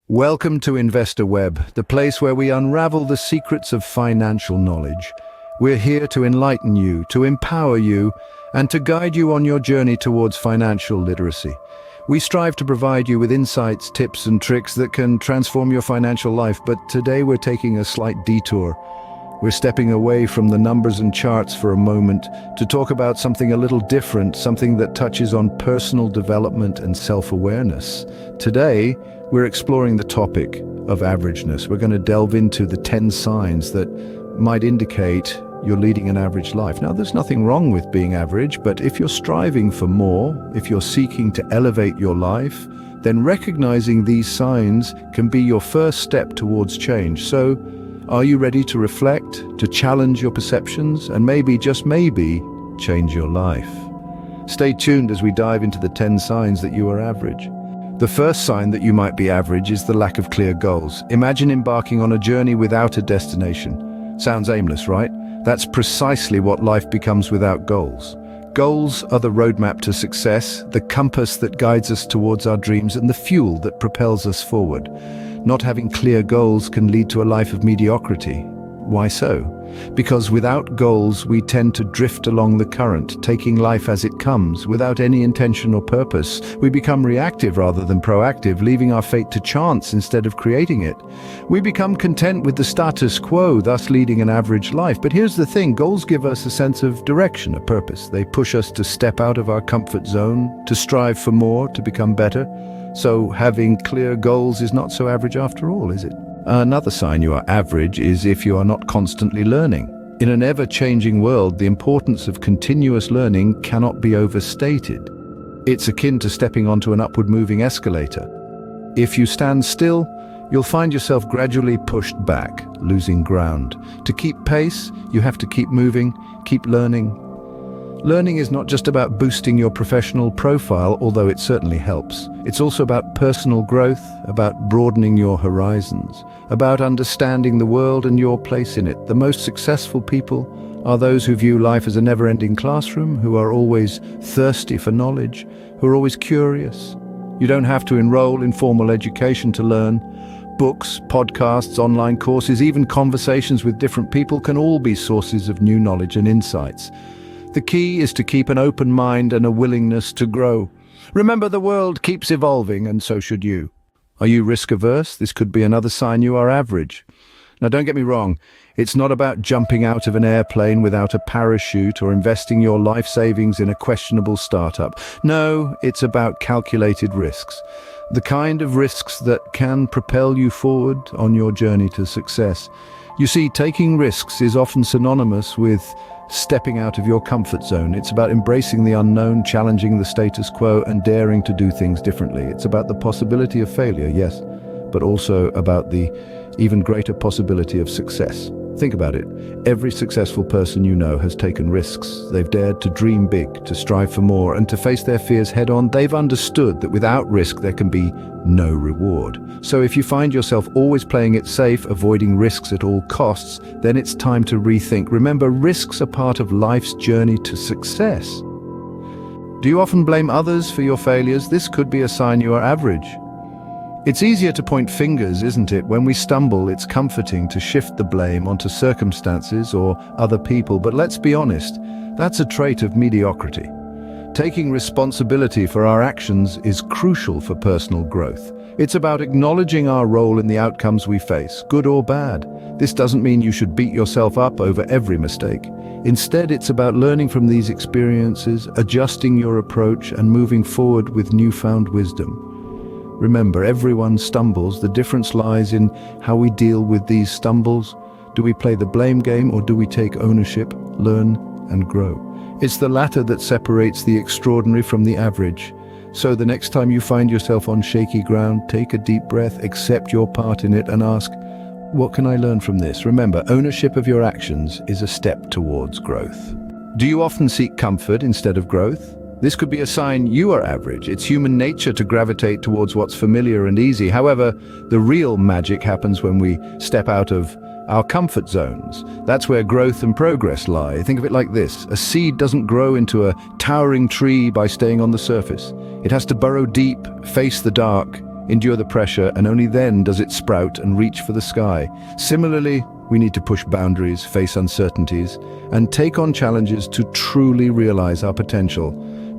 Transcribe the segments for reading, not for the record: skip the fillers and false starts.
Welcome to Investor Web, the place where we unravel the secrets of financial knowledge. We're here to enlighten you, to empower you, and to guide you on your journey towards financial literacy. We strive to provide you with insights, tips, and tricks that can transform your financial life, but today we're taking a slight detour. We're stepping away from the numbers and charts for a moment to talk about something a little different, something that touches on personal development and self-awareness. Today, we're exploring the topic of averageness. We're going to delve into the 10 signs that might indicate you're leading an average life. Now, there's nothing wrong with being average, but if you're striving for more, if you're seeking to elevate your life, then recognizing these signs can be your first step towards change. So, are you ready to reflect, to challenge your perceptions, and maybe, just maybe, change your life? Stay tuned as we dive into the 10 signs that you are average. The first sign that you might be average is the lack of clear goals. Imagine embarking on a journey without a destination. Sounds aimless, right? That's precisely what life becomes without goals. Goals are the roadmap to success, the compass that guides us towards our dreams, and the fuel that propels us forward. Not having clear goals can lead to a life of mediocrity. Why so? Because without goals, we tend to drift along the current, taking life as it comes, without any intention or purpose. We become reactive rather than proactive, leaving our fate to chance instead of creating it. We become content with the status quo, thus leading an average life. But here's the thing, goals give us a sense of direction, a purpose. They push us to step out of our comfort zone, to strive for more, to become better. So having clear goals is not so average after all, is it? Another sign you are average is if you are not constantly learning. In an ever-changing world, the importance of continuous learning cannot be overstated. It's akin to stepping onto an upward-moving escalator. If you stand still, you'll find yourself gradually pushed back, losing ground. To keep pace, you have to keep moving, keep learning. Learning is not just about boosting your professional profile, although it certainly helps. It's also about personal growth, about broadening your horizons, about understanding the world and your place in it. The most successful people are those who view life as a never-ending classroom, who are always thirsty for knowledge, who are always curious. You don't have to enroll in formal education to learn. Books, podcasts, online courses, even conversations with different people can all be sources of new knowledge and insights. The key is to keep an open mind and a willingness to grow. Remember, the world keeps evolving, and so should you. Are you risk-averse? This could be another sign you are average. Now, don't get me wrong. It's not about jumping out of an airplane without a parachute or investing your life savings in a questionable startup. No, it's about calculated risks. The kind of risks that can propel you forward on your journey to success. You see, taking risks is often synonymous with stepping out of your comfort zone. It's about embracing the unknown, challenging the status quo, and daring to do things differently. It's about the possibility of failure, yes, but also about the even greater possibility of success. Think about it. Every successful person you know has taken risks. They've dared to dream big, to strive for more, and to face their fears head-on. They've understood that without risk there can be no reward. So if you find yourself always playing it safe, avoiding risks at all costs, then it's time to rethink. Remember, risks are part of life's journey to success. Do you often blame others for your failures? This could be a sign you are average. It's easier to point fingers, isn't it? When we stumble, it's comforting to shift the blame onto circumstances or other people. But let's be honest, that's a trait of mediocrity. Taking responsibility for our actions is crucial for personal growth. It's about acknowledging our role in the outcomes we face, good or bad. This doesn't mean you should beat yourself up over every mistake. Instead, it's about learning from these experiences, adjusting your approach, and moving forward with newfound wisdom. Remember, everyone stumbles. The difference lies in how we deal with these stumbles. Do we play the blame game, or do we take ownership, learn, and grow? It's the latter that separates the extraordinary from the average. So the next time you find yourself on shaky ground, take a deep breath, accept your part in it, and ask, what can I learn from this? Remember, ownership of your actions is a step towards growth. Do you often seek comfort instead of growth? This could be a sign you are average. It's human nature to gravitate towards what's familiar and easy. However, the real magic happens when we step out of our comfort zones. That's where growth and progress lie. Think of it like this. A seed doesn't grow into a towering tree by staying on the surface. It has to burrow deep, face the dark, endure the pressure, and only then does it sprout and reach for the sky. Similarly, we need to push boundaries, face uncertainties, and take on challenges to truly realize our potential.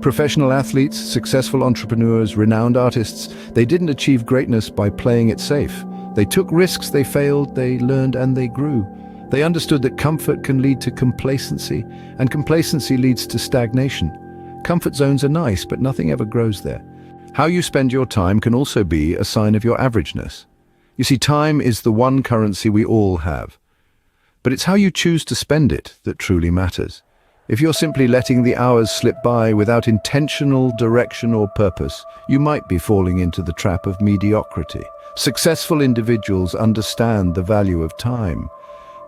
Professional athletes, successful entrepreneurs, renowned artists, they didn't achieve greatness by playing it safe. They took risks, they failed, they learned, and they grew. They understood that comfort can lead to complacency, and complacency leads to stagnation. Comfort zones are nice, but nothing ever grows there. How you spend your time can also be a sign of your averageness. You see, time is the one currency we all have. But it's how you choose to spend it that truly matters. If you're simply letting the hours slip by without intentional direction or purpose, you might be falling into the trap of mediocrity. Successful individuals understand the value of time.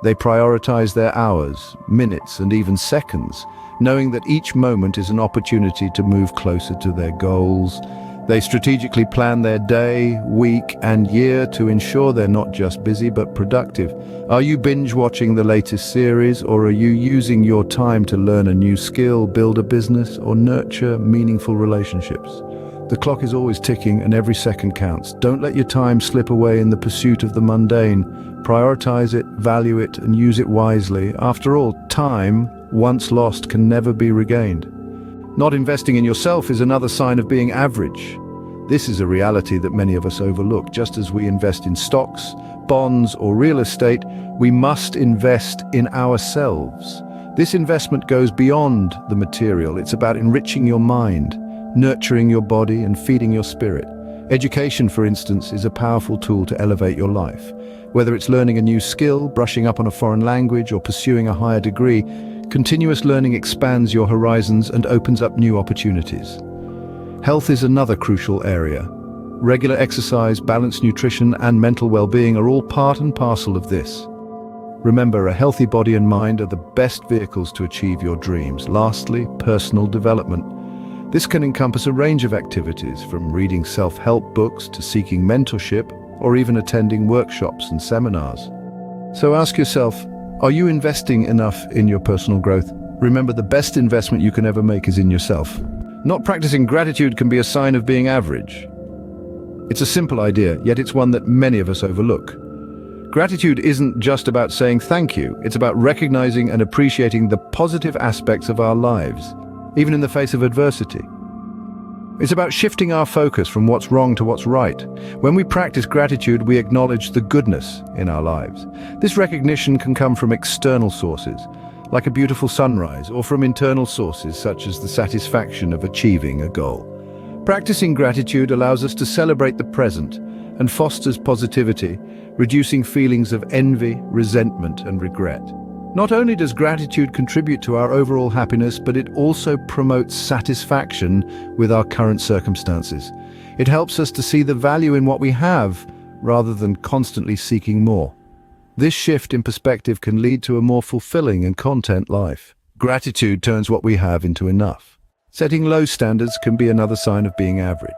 They prioritize their hours, minutes, and even seconds, knowing that each moment is an opportunity to move closer to their goals. They strategically plan their day, week, and year to ensure they're not just busy but productive. Are you binge-watching the latest series, or are you using your time to learn a new skill, build a business, or nurture meaningful relationships? The clock is always ticking and every second counts. Don't let your time slip away in the pursuit of the mundane. Prioritize it, value it, and use it wisely. After all, time, once lost, can never be regained. Not investing in yourself is another sign of being average. This is a reality that many of us overlook. Just as we invest in stocks, bonds, or real estate, we must invest in ourselves. This investment goes beyond the material. It's about enriching your mind, nurturing your body, and feeding your spirit. Education, for instance, is a powerful tool to elevate your life. Whether it's learning a new skill, brushing up on a foreign language, or pursuing a higher degree, continuous learning expands your horizons and opens up new opportunities. Health is another crucial area. Regular exercise, balanced nutrition, and mental well-being are all part and parcel of this. Remember, a healthy body and mind are the best vehicles to achieve your dreams. Lastly, personal development. This can encompass a range of activities, from reading self-help books to seeking mentorship, or even attending workshops and seminars. So ask yourself, are you investing enough in your personal growth? Remember, the best investment you can ever make is in yourself. Not practicing gratitude can be a sign of being average. It's a simple idea, yet it's one that many of us overlook. Gratitude isn't just about saying thank you, it's about recognizing and appreciating the positive aspects of our lives, even in the face of adversity. It's about shifting our focus from what's wrong to what's right. When we practice gratitude, we acknowledge the goodness in our lives. This recognition can come from external sources, like a beautiful sunrise, or from internal sources, such as the satisfaction of achieving a goal. Practicing gratitude allows us to celebrate the present and fosters positivity, reducing feelings of envy, resentment, and regret. Not only does gratitude contribute to our overall happiness, but it also promotes satisfaction with our current circumstances. It helps us to see the value in what we have, rather than constantly seeking more. This shift in perspective can lead to a more fulfilling and content life. Gratitude turns what we have into enough. Setting low standards can be another sign of being average.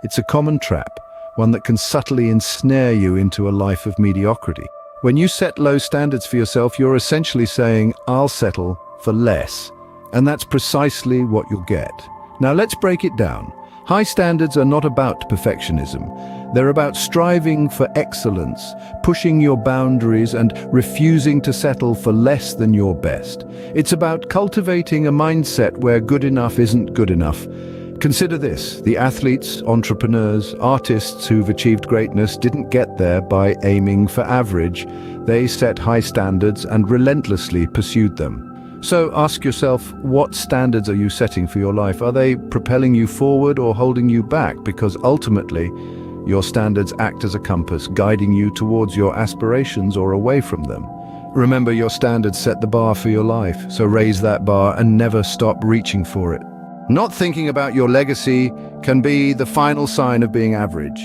It's a common trap, one that can subtly ensnare you into a life of mediocrity. When you set low standards for yourself, you're essentially saying, I'll settle for less. And that's precisely what you'll get. Now let's break it down. High standards are not about perfectionism. They're about striving for excellence, pushing your boundaries, and refusing to settle for less than your best. It's about cultivating a mindset where good enough isn't good enough. Consider this: the athletes, entrepreneurs, artists who've achieved greatness didn't get there by aiming for average. They set high standards and relentlessly pursued them. So ask yourself, what standards are you setting for your life? Are they propelling you forward or holding you back? Because ultimately, your standards act as a compass, guiding you towards your aspirations or away from them. Remember, your standards set the bar for your life, so raise that bar and never stop reaching for it. Not thinking about your legacy can be the final sign of being average.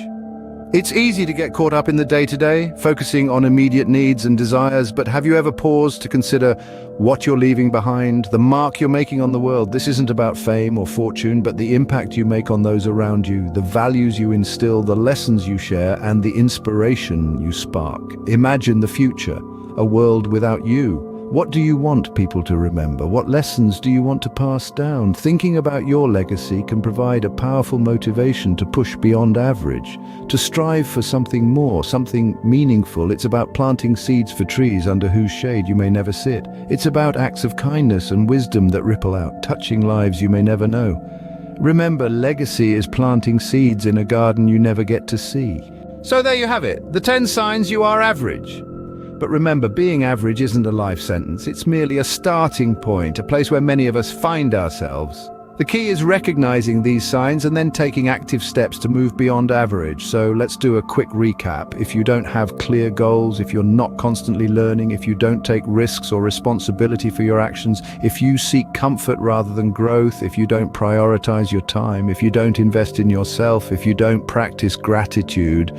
It's easy to get caught up in the day-to-day, focusing on immediate needs and desires, but have you ever paused to consider what you're leaving behind, the mark you're making on the world? This isn't about fame or fortune, but the impact you make on those around you, the values you instill, the lessons you share, and the inspiration you spark. Imagine the future, a world without you. What do you want people to remember? What lessons do you want to pass down? Thinking about your legacy can provide a powerful motivation to push beyond average, to strive for something more, something meaningful. It's about planting seeds for trees under whose shade you may never sit. It's about acts of kindness and wisdom that ripple out, touching lives you may never know. Remember, legacy is planting seeds in a garden you never get to see. So there you have it, the 10 signs you are average. But remember, being average isn't a life sentence. It's merely a starting point, a place where many of us find ourselves. The key is recognizing these signs and then taking active steps to move beyond average. So let's do a quick recap. If you don't have clear goals, if you're not constantly learning, if you don't take risks or responsibility for your actions, if you seek comfort rather than growth, if you don't prioritize your time, if you don't invest in yourself, if you don't practice gratitude,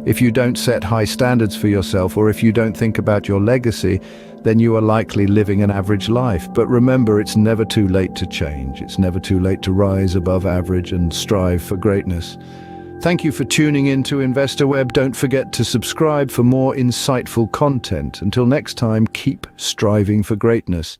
if you don't set high standards for yourself, or if you don't think about your legacy, then you are likely living an average life. But remember, it's never too late to change. It's never too late to rise above average and strive for greatness. Thank you for tuning in to InvestorWeb. Don't forget to subscribe for more insightful content. Until next time, keep striving for greatness.